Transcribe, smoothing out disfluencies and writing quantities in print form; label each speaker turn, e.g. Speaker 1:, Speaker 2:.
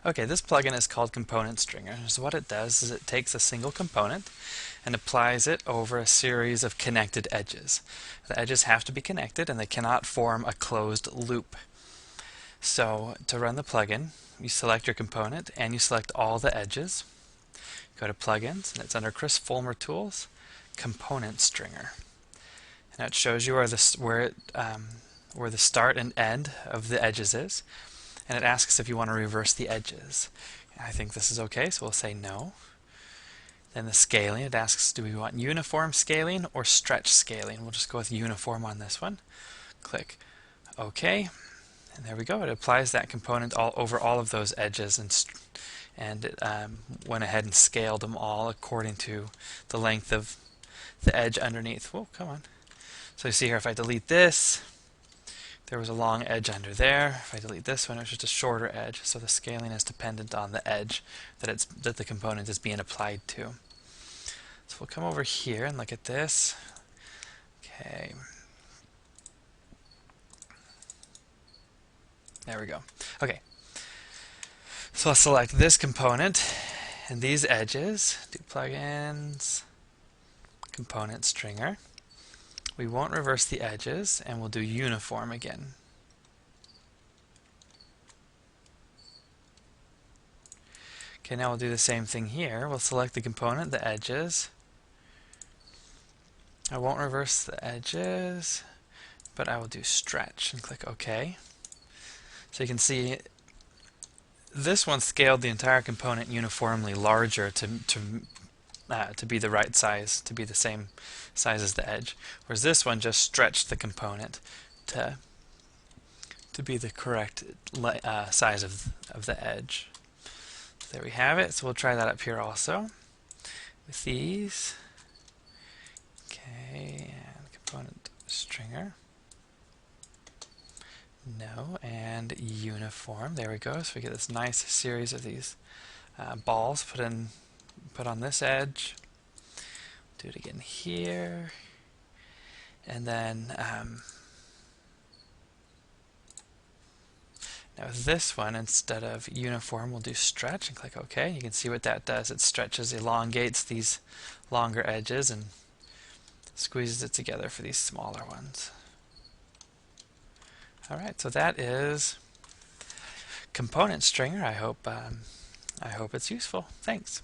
Speaker 1: Okay, this plugin is called Component Stringer. So what it does is it takes a single component and applies it over a series of connected edges. The edges have to be connected and they cannot form a closed loop. So to run the plugin, you select your component and you select all the edges. Go to Plugins and it's under Chris Fulmer Tools, Component Stringer. And it shows you where the start and end of the edges is. And it asks if you want to reverse the edges. I think this is okay, so we'll say no. Then the scaling, it asks do we want uniform scaling or stretch scaling. We'll just go with uniform on this one. Click OK, and there we go. It applies that component all over all of those edges, and it went ahead and scaled them all according to the length of the edge underneath. Whoa, come on. So you see here, if I delete this, there was a long edge under there. If I delete this one, it's just a shorter edge. So the scaling is dependent on the edge that the component is being applied to. So we'll come over here and look at this. Okay. There we go. Okay. So I'll select this component and these edges. Do plugins, component stringer. We won't reverse the edges, and we'll do uniform again. Okay, now we'll do the same thing here. We'll select the component, the edges. I won't reverse the edges, but I will do stretch and click OK. So you can see this one scaled the entire component uniformly larger to be the right size, to be the same size as the edge, whereas this one just stretched the component to be the correct size of the edge. So there we have it. So we'll try that up here also with these. Okay, and component stringer. No, and uniform. There we go. So we get this nice series of these balls put on this edge. Do it again here, and then now with this one, instead of uniform, we'll do stretch and click OK. You can see what that does. It stretches, elongates these longer edges and squeezes it together for these smaller ones. Alright, so that is Component Stringer. I hope it's useful. Thanks.